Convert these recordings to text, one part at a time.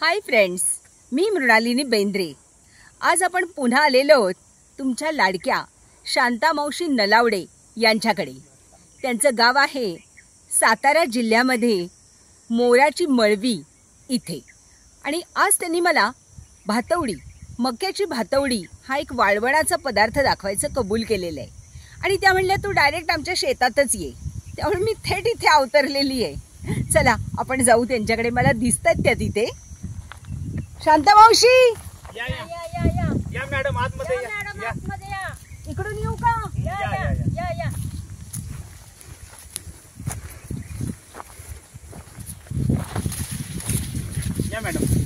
Hi friends, मी मृणालिनी बेंद्रे। आज आपण पुन्हा आलेलो आहोत तुमच्या लाडक्या शांता मावशी नलावडे यांच्याकडे। त्यांचं गाव आहे सातारा जिल्ह्यामध्ये मोराची मळवी इथे। आणि आज त्यांनी मला भातवडी, मक्याची भातवडी हा एक वाळवणाचा पदार्थ दाखवायचं कबूल केलेलं आहे। आणि त्या म्हणल्या तू डायरेक्ट आमच्या शेतातच ये, त्यामुळे मी थेट इथे अवतरलेली आहे। चला आपण जाऊ त्यांच्याकडे। मला दिसतात त्या तिथे। शांता मावशी या या या या या या मॅडम आतमध्ये या, मॅडम आतमध्ये या। इकडून येऊ का? या या या या। या मॅडम।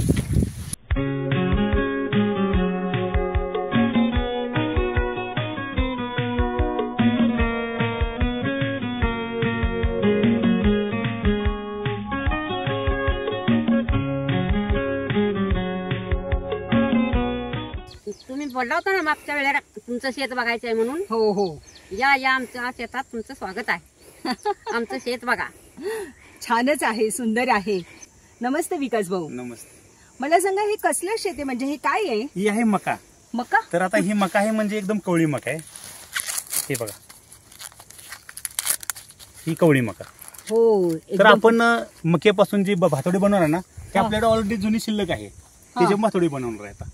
तुम्ही बोलला होता ना मागच्या वेळेला तुमचं शेत बघायचं आहे म्हणून। हो हो, या या आमच्या शेतात तुमचं स्वागत आहे। आमचं शेत बघा, छानच आहे, सुंदर आहे। नमस्ते विकास भाऊ। नमस्ते। मला सांगा हे कसलं शेत आहे, म्हणजे हे काय आहे? ही आहे मका। मका? तर आता ही मका आहे म्हणजे एकदम कवळी मका आहे। हे बघा, ही कवळी मका। हो, तर आपण मक्यापासून जी भातोडी बनवणार ना ती आपल्याकडे ऑलरेडी जुनी शिल्लक आहे, त्याची भातोडी बनवणार आहे आता।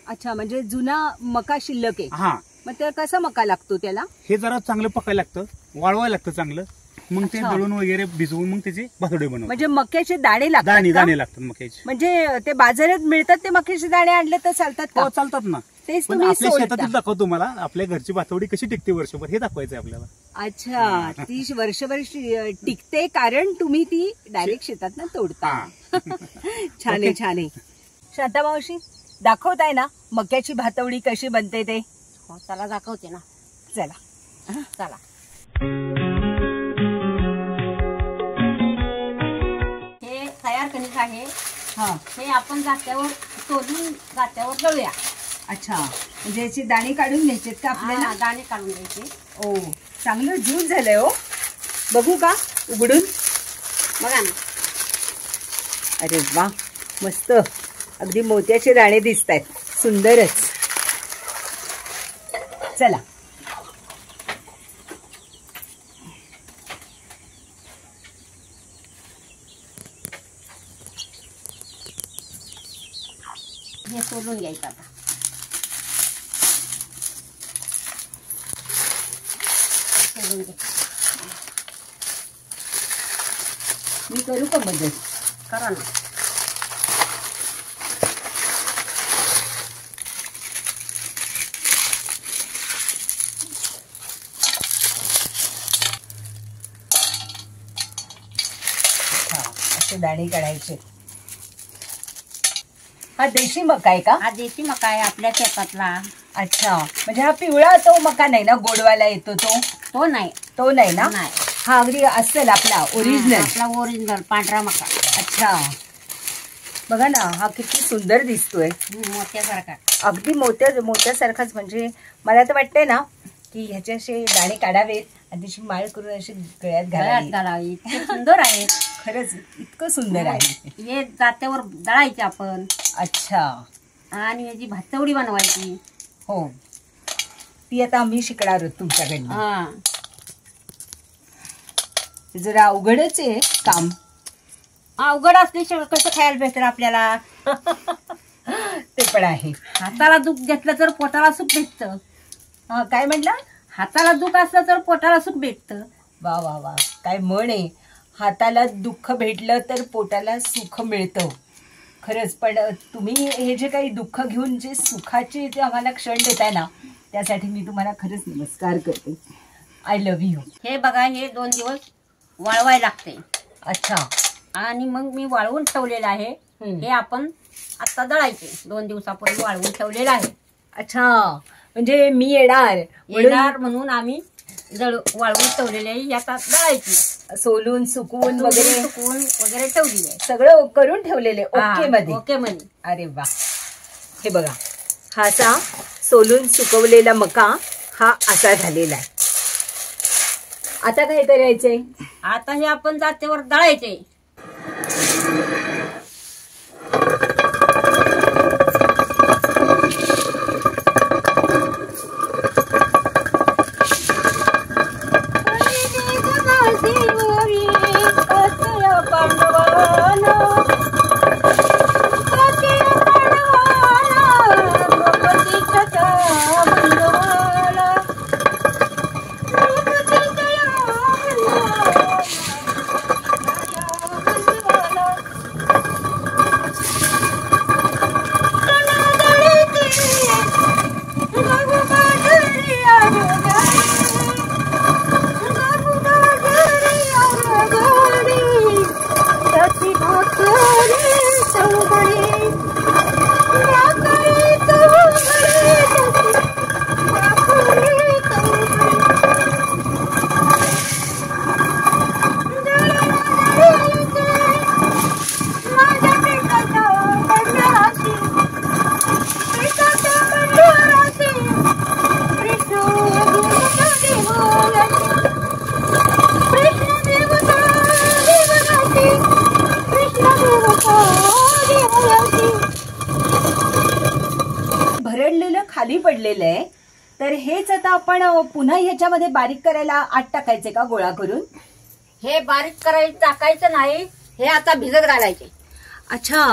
अच्छा, म्हणजे जुना मका शिल्लक आहे। हा, मग ते कसा मका लागतो त्याला? हे जरा चांगलं पकायला लागतं, वाळवायला लागतं चांगलं, मग ते अच्छा। दळून वगैरे भिजवून मग त्याची भातोडी बनवतात। म्हणजे मक्याचे दाणे लागतात दाणे का? दाणे लागतात मक्याचे। म्हणजे ते बाजारात मिळतात ते मक्याचे दाणे आणले तर चालतात का? हो चालतात ना। तेच पण तुम्ही आपल्या सोडता? शेतातील दाखवतो तुम्हाला, आपल्या घरची भातवडी कशी टिकते वर्षभर हे दाखवायचंय आपल्याला। अच्छा, ती वर्षभर टिकते कारण तुम्ही ती डायरेक्ट शेतात ना तोडता। छान आहे, छान आहे। शांता मावशी दाखवताय ना मक्याची भातवडी कशी बनते ते? हो चला दाखवते ना। चला चला, हे तयार कणिक आहे। हा, हे आपण जात्यावर तोडून जात्यावर दळूया। अच्छा, म्हणजे याचे दाणे काढून घ्यायचेत का आपल्याला? हा, दाणे काढून घ्यायचे। ओ, चांगलं जून झालंय हो। बघू का उघडून? बघा ना। अरे वा, मस्त, अगदी मोत्याचे दाणे दिसत आहेत, सुंदरच। चला हे सोलून घ्यायचं आता। सोलून घे। मी करू का मदत? करा ना। असे दाणे काढायचे। हा देशी मका आहे का? हा देशी मका आहे आपल्या शेतातला। अच्छा, म्हणजे हा पिवळा तो मका नाही ना, गोडवाला येतो तो? तो नाही, तो नाही ना? नाही। हा अगदी असेल आपला ओरिजिनल? आपला ओरिजिनल पांढरा मका। अच्छा, बघा ना, हा किती सुंदर दिसतोय, मोत्यासारखा। अगदी मोत्यासारखाच। म्हणजे मला तर वाटतंय ना की ह्याचे असे दाणे काढावेत आणि त्याची माळ करून अशी गळ्यात घालावी। घालावी, सुंदर आहे। खरंच इतकं सुंदर आहे। हे जात्यावर दळायचे आपण। अच्छा, आणि याची भातवडी बनवायची। हो, ती आता आम्ही शिकणार आहोत तुमच्याकडनं। हा, जरा अवघडच आहे काम। अवघड असले कसं खायला भेटतं आपल्याला? ते पण आहे। हाताला दुख घेतलं तर पोटाला सुख भेटतं। हा, काय म्हटलं? हाताला दुख असलं तर पोटाला सुख भेटतं। वा वा वा, काय म्हण आहे, हाताला दुःख भेटलं तर पोटाला सुख मिळतं। खरंच, पण तुम्ही हे जे काही दुःख घेऊन जे सुखाचे जे आम्हाला क्षण देताय ना, त्यासाठी मी तुम्हाला खरंच नमस्कार करते। I love you. हे बघा, हे 2 दिवस वाळवायला लागते। अच्छा, आणि मग मी वाळवून ठेवलेलं आहे। हे आपण आता दळायचे, 2 दिवसापूर्वी वाळवून ठेवलेलं आहे। अच्छा, म्हणजे मी येणार म्हणून आम्ही वाळवून ठेवलेले आहे। आता दळायची, सोलून सुकवून वगैरे ठेवली आहे, सगळं करून ठेवलेले ओके मध्ये? ओके मध्ये। अरे वा, हे बघा, हा असा सोलून सुकवलेला मका हा असा झालेला आहे। आता काय करायचंय? आता हे आपण जात्यावर दळायचे। खाली पडलेलं आहे. तर हेच आता आपण पुन्हा ह्याच्यामध्ये बारीक करायला आत टाकायचे का गोळा करून? हे बारीक करायचं टाकायचं नाही, हे आता भिजत घालायचे. अच्छा,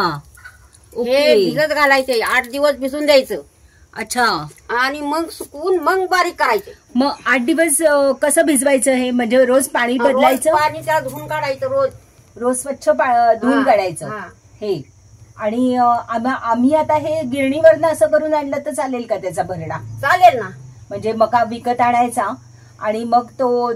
हे भिजत घालायचे, 8 दिवस भिजून द्यायचं. अच्छा, आणि मग सुकवून मग बारीक करायचे. मग 8 दिवस कसं भिजवायचं हे? म्हणजे रोज पाणी बदलायचं? रोज पाणी त्याला धुवून काढायचं, रोज स्वच्छ धुवून काढायचं हा. हे. आणि आम्ही आता हे गिरणीवरनं असं करून आणलं तर चालेल का त्याचा भरडा? चालेल ना. म्हणजे मका विकत आणायचा आणि मग तो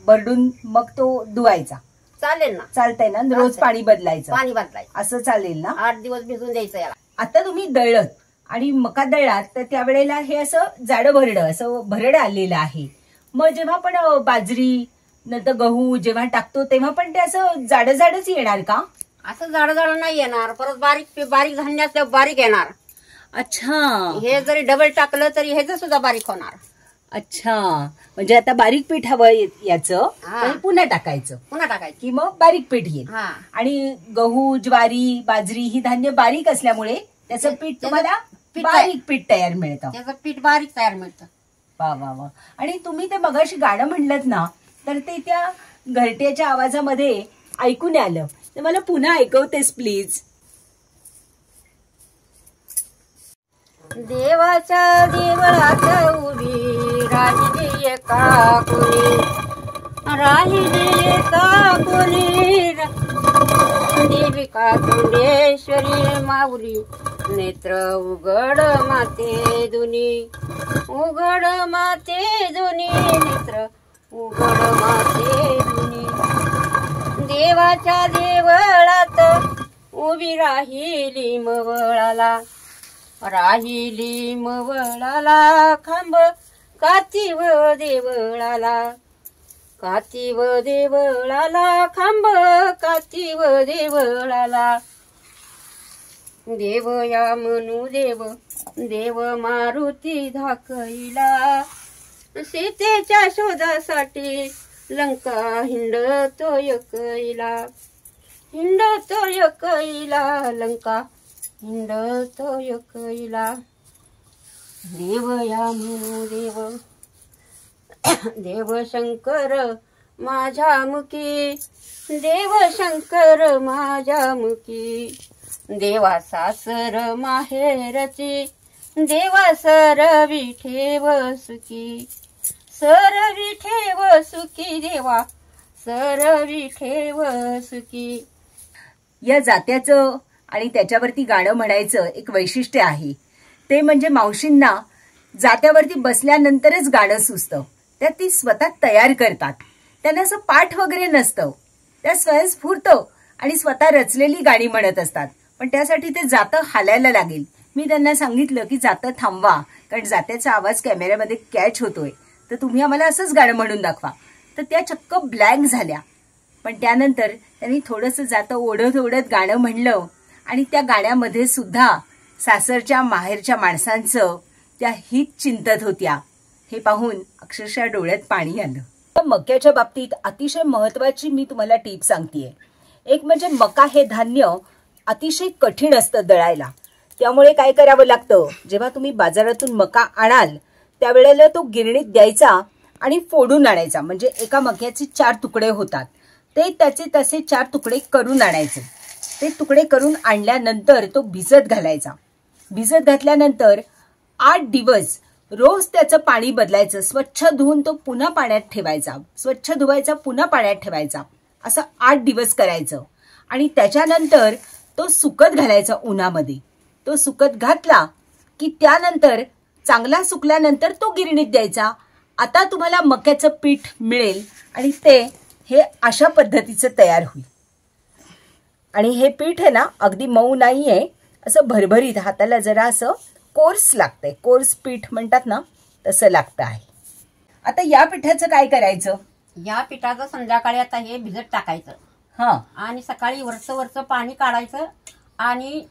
भरडून मग तो धुवायचा? चालेल ना. चालतंय ना? रोज पाणी बदलायचं? पाणी बदलायचं असं चालेल ना? 8 दिवस भिजून द्यायचं याला. आता तुम्ही दळत आणि मका दळलात तर त्यावेळेला हे असं जाडं भरडं, असं भरड आलेलं आहे. मग जेव्हा आपण बाजरी नंतर गहू जेव्हा टाकतो तेव्हा पण ते असं जाडं जाडच येणार का? असं जाडं जाडं नाही येणार. परत बारीक बारीक धान्य असल्यावर बारीक येणार. अच्छा, हे जरी डबल टाकलं तरी ह्याचं सुद्धा बारीक होणार. अच्छा, म्हणजे आता बारीक पीठ हवं याचं हा. तर पुन्हा टाकायचं पुन्हा टाकायचं. की मग बारीक पीठ येईल. हा. आणि गहू ज्वारी बाजरी ही धान्य बारीक असल्यामुळे त्याचं पीठ तुम्हाला पीठ बारीक पीठ तयार मिळतं. त्याचं पीठ बारीक तयार मिळतं. वा वा वा. आणि तुम्ही ते मगाशी गाणं म्हणलं ना, तर ते त्या घरट्याच्या आवाजामध्ये ऐकून आलं, तर मला पुन्हा ऐकवतेस प्लीज? देवाच्या देवळात उभी राहिली एका कोणी, राहिली एका कोणी, देविका चंडेश्वरी माऊली, नेत्र उघड माते दुनी, उघड माते दुनी, नेत्र उघड माते दुनी. देवाच्या देवळात उभी राहिली मवळाला, राहिली मवळाला खांब कातीव देवळाला, कातीव देवळाला खांब कातीव देवळाला. देव या म्हणू देव, देव मारुती धाकईला, सीतेच्या शोधासाठी लंका हिंडतोय कैला, हिंडतोय कैला, लंका हिंडतोय कैला. देव या म्हणू देव, देव शंकर माझ्या मुखी, देव शंकर माझ्या मुखी. देवा सासर माहेरची, देवा सरवी ठेव सुखी, सरवी ठेव सुखी, देवा सरवी ठेव सुखी. या जात्याचं आणि त्याच्यावरती गाणं म्हणायचं एक वैशिष्ट्य आहे. ते म्हणजे मावशींना जात्यावरती बसल्यानंतरच गाणं सुचतं. त्या ती स्वतः तयार करतात. त्यांना असं पाठ वगैरे नसतं. त्या स्वयंस्फूर्त आणि स्वतः रचलेली गाणी म्हणत असतात. पण त्यासाठी ते जातं हालायला लागेल. मी त्यांना सांगितलं की जातं थांबवा, कारण जात्याचा आवाज कॅमेऱ्यामध्ये कॅच होतोय, तर तुम्ही आम्हाला असंच गाणं म्हणून दाखवा. तर त्या चक्क ब्लँक झाल्या. पण त्यानंतर त्यांनी थोडंसं जातं ओढत ओढत गाणं म्हणलं आणि त्या गाण्यामध्ये सुद्धा सासरच्या माहेरच्या माणसांचं त्या हित चिंतत होत्या. हे पाहून अक्षरशः डोळ्यात पाणी आलं. मक्याच्या बाबतीत अतिशय महत्वाची मी तुम्हाला टीप सांगतेय. एक म्हणजे मका हे धान्य अतिशय कठीण असतं दळायला. त्यामुळे काय करावं लागतं, जेव्हा तुम्ही बाजारातून मका आणाल त्यावेळेला तो गिरणीत द्यायचा आणि फोडून आणायचा. म्हणजे एका मक्याचे 4 तुकडे होतात. ते त्याचे तसे 4 तुकडे करून आणायचे. ते तुकडे करून आणल्यानंतर तो भिजत घालायचा. भिजत घातल्यानंतर 8 दिवस रोज त्याचं पाणी बदलायचं. स्वच्छ धुवून तो पुन्हा पाण्यात ठेवायचा, स्वच्छ धुवायचा पुन्हा पाण्यात ठेवायचा. असं 8 दिवस करायचं. आणि त्याच्यानंतर तो सुकत घालायचा उन्हामध्ये. तो सुकत घातला की त्यानंतर चांगला सुकल्यानंतर तो गिरणीत द्यायचा. आता तुम्हाला मक्याचं पीठ मिळेल आणि ते हे अशा पद्धतीचं तयार होईल. आणि हे पीठ आहे ना, अगदी मऊ नाहीये, असं भरभरीत हाताला जरा असं कोर्स लागतंय. कोर्स पीठ म्हणतात ना, तसं लागतं आहे. आता या पिठाचं काय करायचं? या पिठाचं संध्याकाळी आता हे भिजत टाकायचं. हा. आणि सकाळी वरचं पाणी काढायचं आणि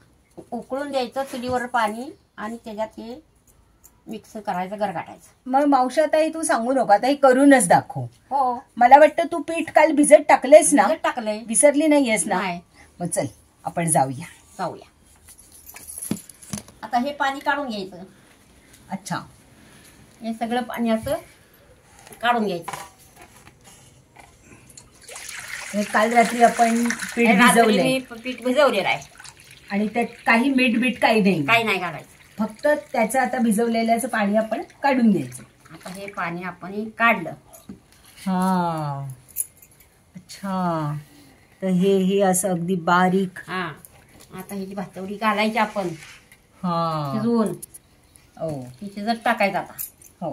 उकळून द्यायचं चुलीवर पाणी, आणि त्याच्यात हे मिक्स करायचं, गरगाटायचं. मग मावशी आता हे तू सांगू नका, आता हे करूनच दाखव. हो. मला वाटतं तू पीठ काल भिजत टाकलेस ना? भिजत टाकलंय. विसरली नाहीयेस ना? नाही. मग चल आपण जाऊया. आता हे पाणी काढून घ्यायचं. अच्छा. हे सगळं पाणी असं काढून घ्यायचं. हे काल रात्री आपण पीठ हे रात्री भिजवलंय मी पीठ भिजवलेलं आहे. आणि त्यात काही मीठ काही नाही, काही नाही घालायचं. फक्त त्याचं आता भिजवलेल्याचं पाणी आपण काढून घ्यायचं. आता हे पाणी आपण काढलं. हा, अच्छा. तर हे असं अगदी बारीक. हा, आता ह्याची भातवडी घालायची आपण हा, शिजवून. हो ती शिजत टाकायचं आता. हो.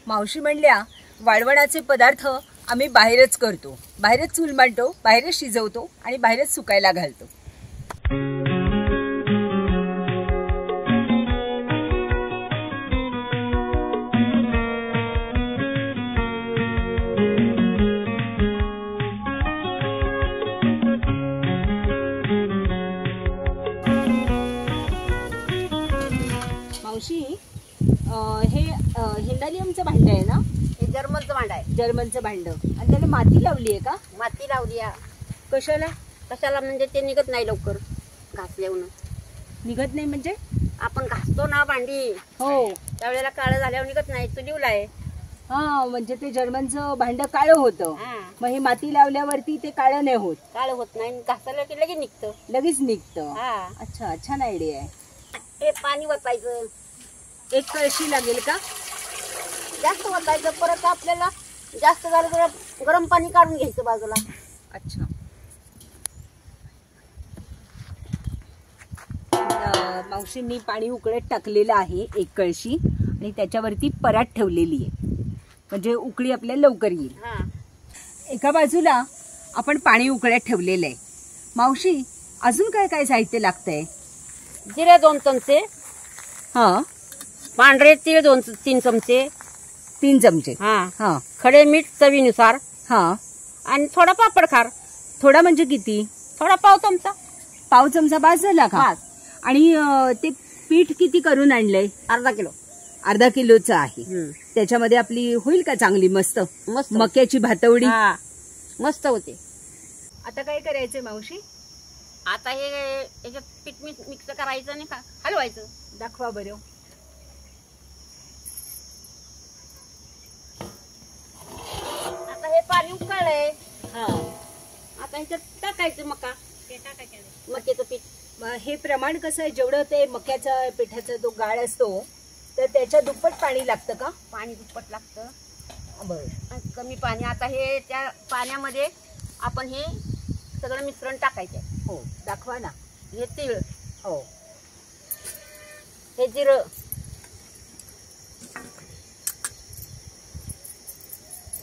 मावशी म्हणल्या वाळवणाचे पदार्थ आम्ही बाहेरच करतो, बाहेरच चूल मांडतो, बाहेरच शिजवतो आणि बाहेरच सुकायला घालतो. मावशी, हे हिंडालियमचं भांड आहे ना? हे जर्मनचं भांड आहे. जर्मनचं भांड. आणि त्याला माती लावली आहे का? माती लावली आहे. कशाला? कशाला म्हणजे ते निघत नाही लवकर घासल्यावर. निघत नाही म्हणजे? आपण घासतो ना भांडी, हो, त्यावेळेला काळं झाल्यावर निघत नाही. चुलीवला आहे. हा, म्हणजे ते जर्मनचं भांड काळं होतं. मग हे माती लावल्यावरती ते काळं नाही होत? काळं होत नाही. घासायला की लगेच निघतं. लगेच निघतं. हा. अच्छा, छान आयडिया आहे. हे पाणी वतायचं. एक कळशी लागेल का? जास्त वतायचं. परत आपल्याला जास्त झालं तर गरम पाणी काढून घ्यायचं बाजूला. अच्छा. मावशींनी पाणी उकळत टाकलेलं आहे एक कळशी, आणि त्याच्यावरती परात ठेवलेली आहे, म्हणजे उकळी आपल्याला लवकर येईल. हा. एका बाजूला आपण पाणी उकळत ठेवलेलं आहे. मावशी, अजून काय काय साहित्य लागतंय? जिरे 2 चमचे. हा. पांढरे तीळ 2-3 चमचे. 3 चमचे. हा. हा. खडे मीठ चवीनुसार. हा. आणि थोडा पापड खार. थोडा म्हणजे किती? थोडा पाव चमचा. पाव चमचा बास झाला का? बास. आणि ते पीठ किती करून आणलंय? अर्धा किलो. अर्धा किलोचं आहे. त्याच्यामध्ये आपली होईल का चांगली मस्त मस्त मक्याची भातवडी? हा, मस्त होते. आता काय करायचंय मावशी? आता हे याच्यात पीठ मिक्स करायचं आणि हलवायचं. दाखवा बरं. आता हे पाणी उकळलंय. हा. आता ह्याच्यात टाकायचं मक्याचं पीठ. मग हे प्रमाण कसं आहे? जेवढं ते मक्याचा पिठाचा जो गाळ असतो तर त्याच्या दुप्पट पाणी लागतं का? पाणी दुप्पट लागतं. बरं. आणि कमी पाणी. आता हे त्या पाण्यामध्ये आपण हे सगळं मिश्रण टाकायचं. हो, दाखवा ना. हे तीळ. हो. हे जिरं.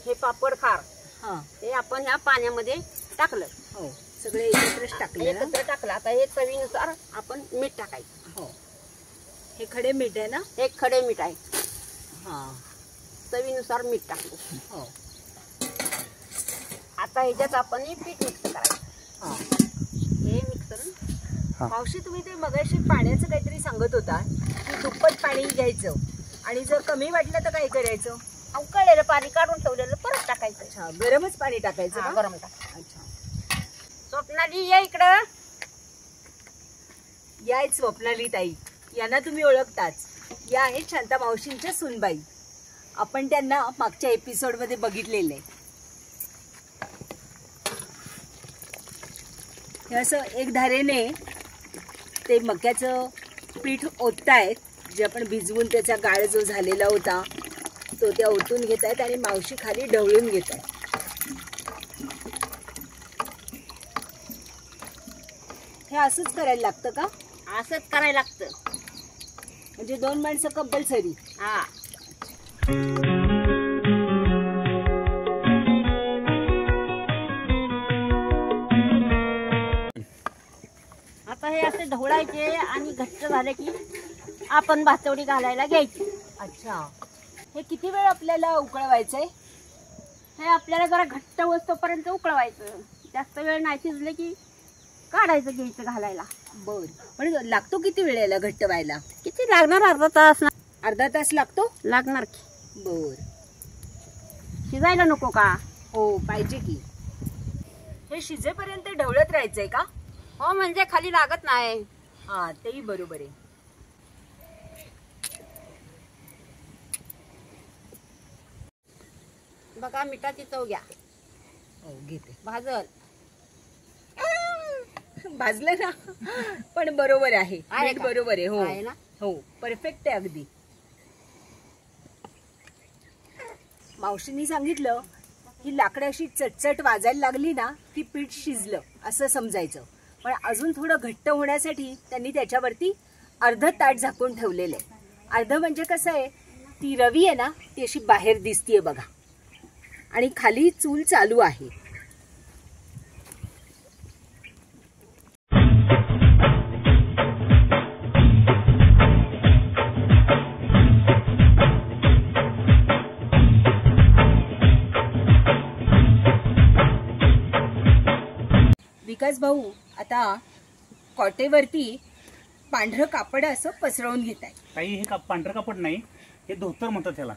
हे पापड खार. हा. हे आपण ह्या पाण्यामध्ये टाकलं. हो, सगळे एकत्रच टाकले ना? एकत्र टाकलं. आता हे चवीनुसार आपण मीठ टाकायचं. हो. हे खडे मीठ आहे ना? हे खडे मीठ आहे. हा. चवीनुसार मीठ टाकलं. हो. आता ह्याच्यात आपण हे पीठ मिक्स करायचं. हा. हे मिक्सर. मावशी, तुम्ही ते मगाशी पाण्याचं काहीतरी सांगत होता की दुप्पट पाणी घ्यायचं आणि जर कमी वाटलं तर काय करायचं? उकळलेलं पाणी काढून ठेवलेलं परत टाकायचं. अच्छा, गरमच पाणी टाकायचं हा, का? गरम टाक. अच्छा. स्वप्नाली ये इकडं. या आहेत स्वप्नाली ताई. यांना तुम्ही ओळखताच. या आहेत शांता मावशींच्या सुनबाई. आपण त्यांना मागच्या एपिसोडमध्ये बघितलेलं आहे. हे असं एक धारेने ते मक्याचं पीठ ओततायत, जे आपण भिजवून त्याचा गाळ जो झालेला होता तो त्या ओतून घेत आहेत आणि मावशी खाली ढवळून घेत आहेत. हे असंच करायला लागतं का? असंच करायला लागतं. म्हणजे 2 माणसं कंपल्सरी? हा. आता हे असे ढवळायचे आणि घट्ट झाले की आपण भातवडी घालायला घ्यायची. अच्छा. हे किती वेळ आपल्याला उकळवायचंय? हे आपल्याला जरा घट्ट होईपर्यंत उकळवायचं. जास्त वेळ नाही शिजले की काढायचं, घ्यायचं घालायला. बर. पण लागतो किती वेळ याला घट्ट व्हायला? किती लागणार? अर्धा तास. अर्धा तास लागतो? लागणार की. बर. शिजायला नको का? हो, पाहिजे की. हे शिजेपर्यंत ढवळत राहायचंय का? हो, म्हणजे खाली लागत नाही. हा, तेही बरोबर आहे. बघा मिठाची चव घ्या. घेते. भाजलं ना पण बरोबर आहे. मीठ बरोबर आहे. हो आहे ना. हो परफेक्ट आहे अगदी. मावशींनी सांगितलं की लाकडं अशी चटचट वाजायला लागली ना की पीठ शिजलं असं समजायचं. पण अजून थोडं घट्ट होण्यासाठी त्यांनी त्याच्यावरती अर्ध ताट झाकून ठेवलेलं आहे. अर्ध म्हणजे कसं आहे, ती रवी आहे ना ती अशी बाहेर दिसतीये बघा, आणि खाली चूल चालू आहे. विकास भाऊ आता कॉटेवरती पांढरं कापड असं पसरवून घेत आहे. काही हे पांढरं कापड नाही, हे धोतर म्हणतात त्याला.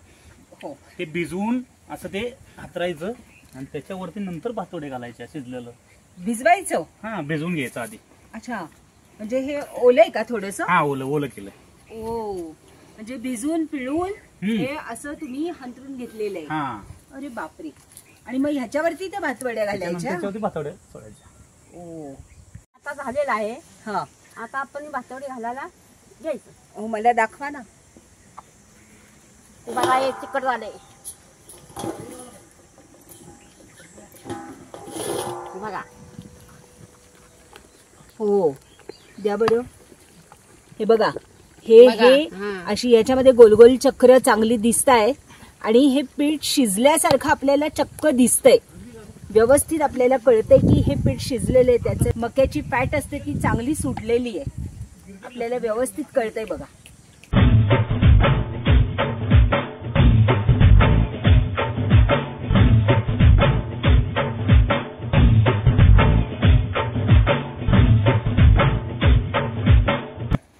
हो ते भिजवून असं ते हातरायचं आणि त्याच्यावरती नंतर भातोडे घालायचे शिजलेलं. भिजवायचं. हा भिजवून घ्यायचं आधी. अच्छा म्हणजे हे ओलं आहे का थोडस? हा ओलं केलंय. ओ म्हणजे भिजवून पिळून हे असं तुम्ही हंतरून घेतलेलं आहे. हा. अरे बापरे. आणि मग ह्याच्यावरती त्या भातवड्या घालायच्या. त्याच्यावरती भातोडे सोडायचे. ओ आता झालेला आहे. हा आता आपण भातवडी घालायला घ्यायचं. हो मला दाखवा ना. बघा हे चिकट झालंय बघा. हो द्या बरं. हे बघा हे बघा. हे हा. अशी याच्यामध्ये गोलगोल चक्र चांगली दिसताय आणि हे पीठ शिजल्यासारखं आपल्याला चक्क दिसतंय. व्यवस्थित आपल्याला कळतंय की हे पीठ शिजलेलं आहे. त्याचं मक्याची फॅट असते ती चांगली सुटलेली आहे. आपल्याला व्यवस्थित कळतंय बघा.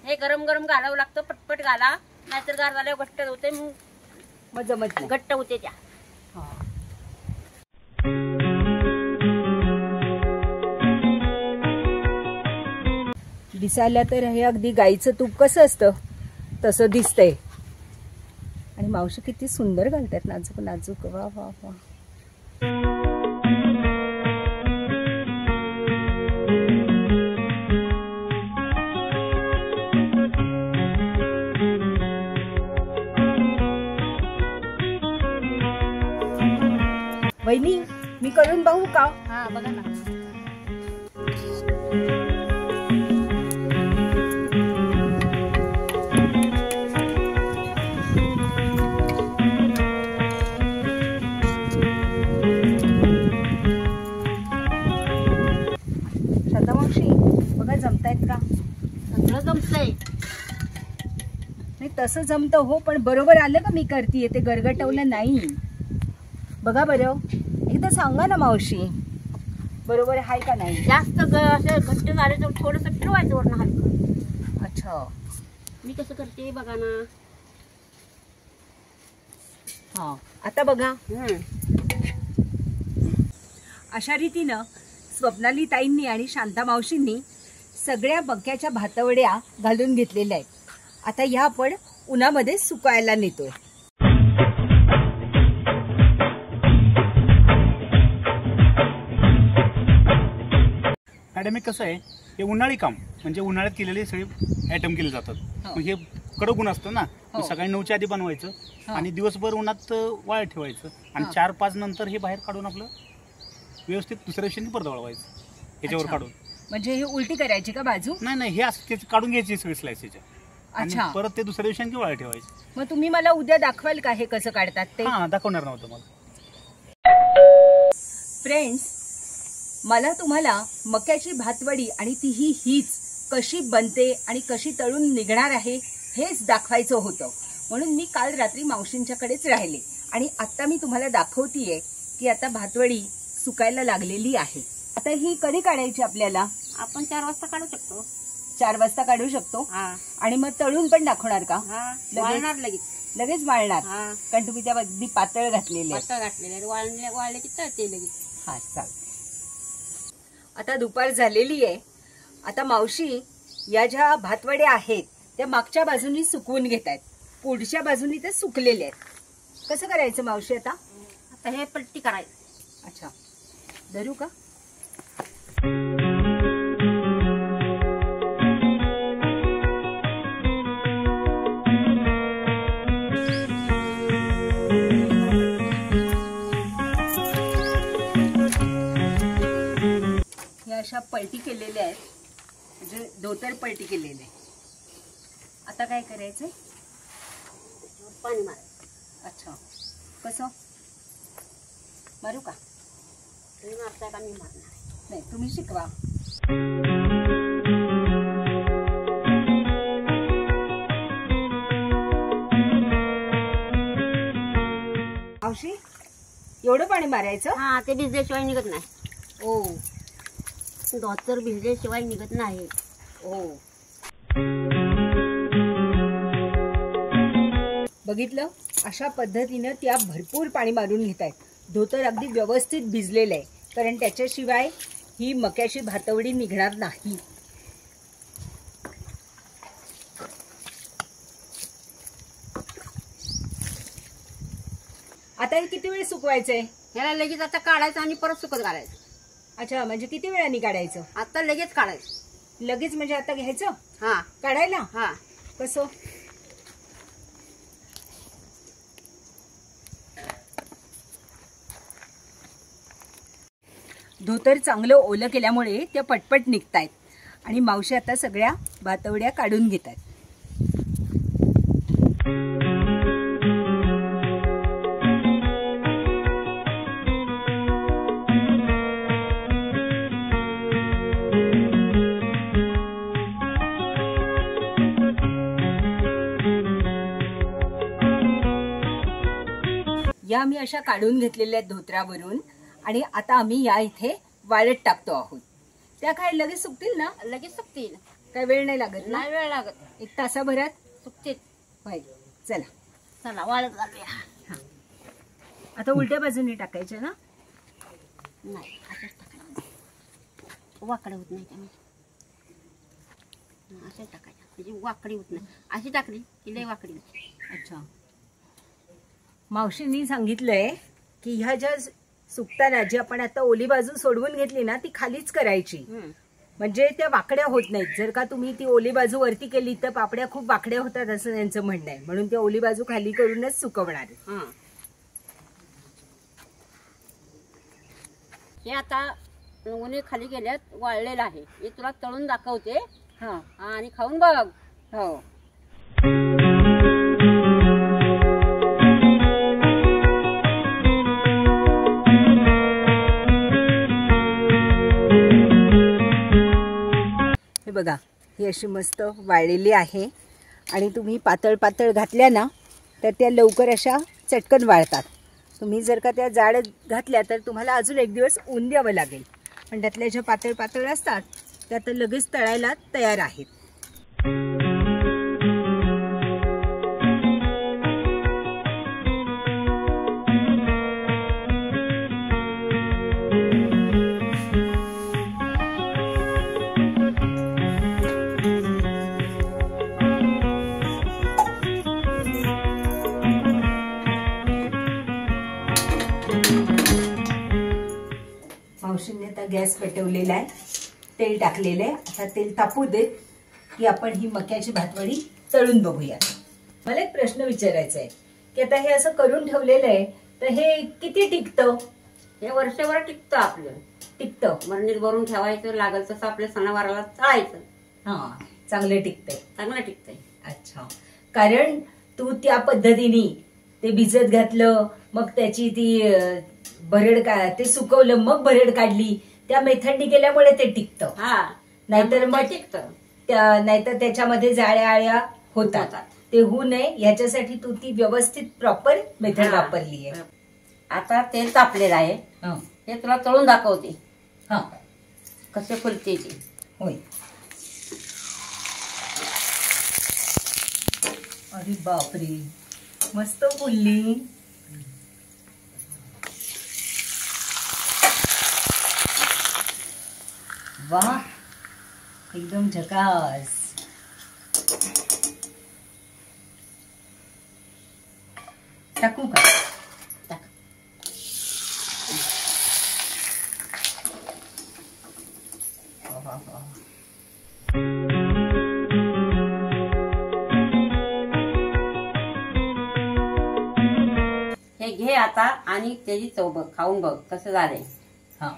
हे गरम गरम घालावं लागतं. पटपट घाला, नाहीतर गार झाल्यावर घट्ट होते, मग जमत नाही. घट्ट होते त्या. दिसायला तर हे अगदी गाईचं तूप कसं असतं तसं दिसतंय. आणि मावशी किती सुंदर घालतात, नाजूक नाजूक. वा वा वा. वहिनी मी करून पाहू का? हा बघा ना. शांता मावशी बघा जमतायत का? सगळं जमतंय. नाही तसं जमतं हो, पण बरोबर आलं का मी करतीये ते? गरगटवलं नाही. बघा बरं एकदा सांगा ना मावशी, बरोबर आहे का नाही? जास्त असे घट्ट झाले तर थोडस फिरवायचं वरण हलकं. अच्छा. मी कसं करते बघा ना. हा आता बघा. अशा रीतीनं स्वप्नाली ताईंनी आणि शांता मावशींनी सगळ्या मक्याच्या भातवड्या घालून घेतलेल्या आहेत. आता ह्या आपण उन्हामध्ये सुकायला नेतोय. मॅडम कसं आहे, हे उन्हाळी काम म्हणजे उन्हाळ्यात केलेले सगळे आयटम केले जातात. मग हे कडक ऊन असतं ना, मग सकाळी 9च्या आधी बनवायचं आणि दिवसभर उन्हात वाळत ठेवायचं आणि 4-5 नंतर हे बाहेर काढून आपलं व्यवस्थित दुसऱ्या दिवशी परत वळवायचं याच्यावर काढून. म्हणजे हे उलटी करायची का बाजू? नाही हे असं त्याची काढून घ्यायची सगळी स्लाइस याच्या आणि अच्छा. परत ते दुसऱ्या दिवशी आणखी वाळत ठेवायचं. मग तुम्ही मला उद्या दाखवाल का हे कसं काढतात ते? हा दाखवणार नव्हतं मला. फ्रेंड्स, मला तुम्हाला मक्याची भातवडी आणि तीही हीच कशी बनते आणि कशी तळून निघणार आहे हेच दाखवायचं होतं. म्हणून मी काल रात्री मावशींच्याकडेच राहिले आणि आता मी तुम्हाला दाखवतीये की आता भातवडी सुकायला लागलेली आहे. आता ही कधी काढायची आपल्याला? आपण 4 वाजता काढू शकतो. 4 वाजता काढू शकतो. हा. आणि मग तळून पण दाखवणार का? हा वाळणार लगेच. लगेच वाळणार? हा. कारण तुम्ही त्या अगदी पातळ घातलेले आहे. पातळ घातलेले वाळले की तळते लगेच. हा चालते. आता दुपार झालेली आहे. आता मावशी या ज्या भातवड्या आहेत त्या मागच्या बाजूनी सुकवून घेत आहेत, पुढच्या बाजूनी त्या सुकलेल्या आहेत. कसं करायचं मावशी आता? आता हे पलटी करायचं. अच्छा, धरू का? या अशा पलटी केलेल्या आहेत, म्हणजे धोतर पलटी केलेले आहे. आता काय करायचंय? पाणी मारायचं. अच्छा, कसं मारू का? तुम्ही मारताय का मी मारणार? नाही, तुम्ही शिकवा. मावशी, एवढं पाणी मारायचं? हा, ते भिजल्याशिवाय निघत नाही. ओ धोतर भिजल्याशिवाय निघत नाही. ओ, बघितलं? अशा पद्धतीनं त्या भरपूर पाणी मारून घेत आहेत. धोतर अगदी व्यवस्थित भिजलेलं आहे, कारण त्याच्याशिवाय ही मक्याची भातवडी निघणार नाही. आता हे किती वेळ सुकवायचंय? ह्याला लगेच आता काढायचं आणि परत सुकत घालायचं. अच्छा, म्हणजे किती वेळाने काढायचं? आता लगेच काढायचं. लगेच म्हणजे आता घ्यायचं हा काढायला? हा. कसं? धोतर चांगलं ओलं केल्यामुळे त्या पटपट निघतायत आणि मावशी आता सगळ्या भातवड्या काढून घेत आहेत. या मी अशा काढून घेतलेल्या धोत्रावरून आणि आता आम्ही या इथे वाळत टाकतो आहोत. त्या काय लगेच सुकतील ना? लगेच सुकतील. काय वेळ नाही लागत ना? नाही वेळ लागत. 1 तासाभरात सुकतील. होय. चला चला वाळत घालूया. आता उलट्या बाजूने टाकायचे ना? नाही, असंच टाकायचं. वाकडे होत नाही त्यामुळे असं टाकायचं, म्हणजे वाकडी होत नाही. अशी टाकली की लय वाकडी होती. अच्छा, मावशींनी सांगितलंय की ह्या ज्या सुकताना जी आपण आता ओली बाजू सोडवून घेतली ना, ती खालीच करायची, म्हणजे त्या वाकड्या होत नाहीत. जर का तुम्ही ती ओली बाजू वरती केली तर पापड्या खूप वाकड्या होतात असं त्यांचं म्हणणं आहे. म्हणून त्या ओली बाजू खाली करूनच सुकवणार. हे आता उन्हे खाली गेल्यात, वाळलेलं आहे. हे तुला तळून दाखवते. हा, आणि खाऊन बघ. हो. हे बघा, ही अशी मस्त वाळलेली आहे आणि तुम्ही पातळ पातळ घातल्या ना तर त्या लवकर अशा चटकन वाळतात. तुम्ही जर का त्या जाड घातल्या तर तुम्हाला अजून 1 दिवस ऊन द्यावं लागेल. पण त्यातल्या ज्या पातळ पातळ असतात त्या तर लगेच तळायला तयार आहेत. मावशींनी आता गॅस पेटवलेला आहे, तेल टाकलेलं आहे. आता तेल तापू देत की आपण ही मक्याची भातवडी तळून बघूया. मला एक प्रश्न विचारायचा आहे की आता हे असं करून ठेवलेलं आहे तर हे किती टिकतं? हे वर्षभर टिकतं. आपलं टिकतं, मरणीत भरून ठेवायचं, लागल तसं आपल्या सणावाराला तळायचं. हा, चांगलं टिकतंय. चांगलं टिकतंय. अच्छा, कारण तू त्या पद्धतीने ते भिजत घातलं, मग त्याची ती भरड ते सुकवलं, मग भरड काढली, त्या मेथडनी केल्यामुळे ते टिकतं. हा, नाहीतर मग टिकतं. नाहीतर त्याच्यामध्ये जाळ्या आळ्या होतात. ते होऊ नये याच्यासाठी तू ती व्यवस्थित प्रॉपर मेथड वापरली आहे. आता तेल तापलेलं आहे. हे तुला तळून दाखवते. हा, कसे फुलते ते. होय. अरे बापरे, मस्त फुलली. वाह, एकदम झकास. टाकू का? टाक. वा वा. हे घे आता आणि त्याची चव बघ, खाऊन बघ कसं झालंय. हा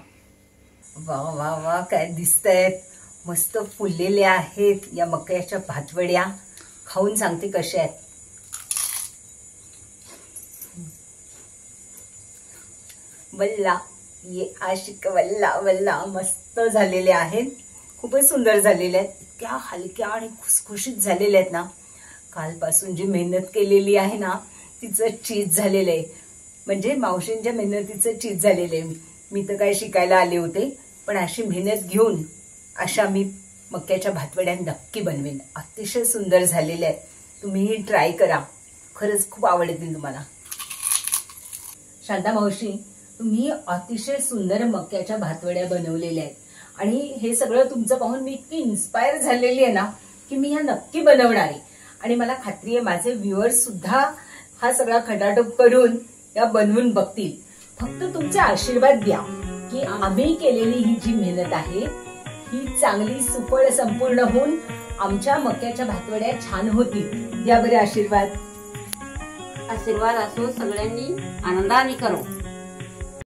वा वा वा, काय दिसतायत, मस्त फुललेले आहेत या मक्याच्या भातवड्या. खाऊन सांगते कशा आहेत. वल्ला ये आशिक वल्ला वल्ला, मस्त झालेले आहेत, खूपच सुंदर झालेले आहेत. इतक्या हलक्या आणि खुसखुशीत झालेल्या आहेत ना. कालपासून जी मेहनत केलेली आहे ना तिचं चीज झालेलं आहे, म्हणजे मावशींच्या मेहनतीचं चीज झालेलं आहे. मी तर काय शिकायला आले होते, पण अशी मेहनत घेऊन अशा मी मक्याच्या भातवड्या नक्की बनवेन. अतिशय सुंदर झालेल्या आहेत. तुम्हीही ट्राय करा, खरंच खूप आवडतील तुम्हाला. शांता मावशी, तुम्ही अतिशय सुंदर मक्याच्या भातवड्या बनवलेल्या आहेत आणि हे सगळं तुमचं पाहून मी इतकी इन्स्पायर झालेली आहे ना की मी ह्या नक्की बनवणार आहे. आणि मला खात्री आहे माझे व्ह्युअर्स सुद्धा हा सगळा खटाटोप करून या बनवून बघतील. फक्त तुमचे आशीर्वाद द्या की आम्ही केलेली ही जी मेहनत आहे ही चांगली सुफळ संपूर्ण होऊन आमच्या मक्याच्या भातवड्या छान होतील. द्या बरे आशीर्वाद. आशीर्वाद असो, सगळ्यांनी आनंदाने करो.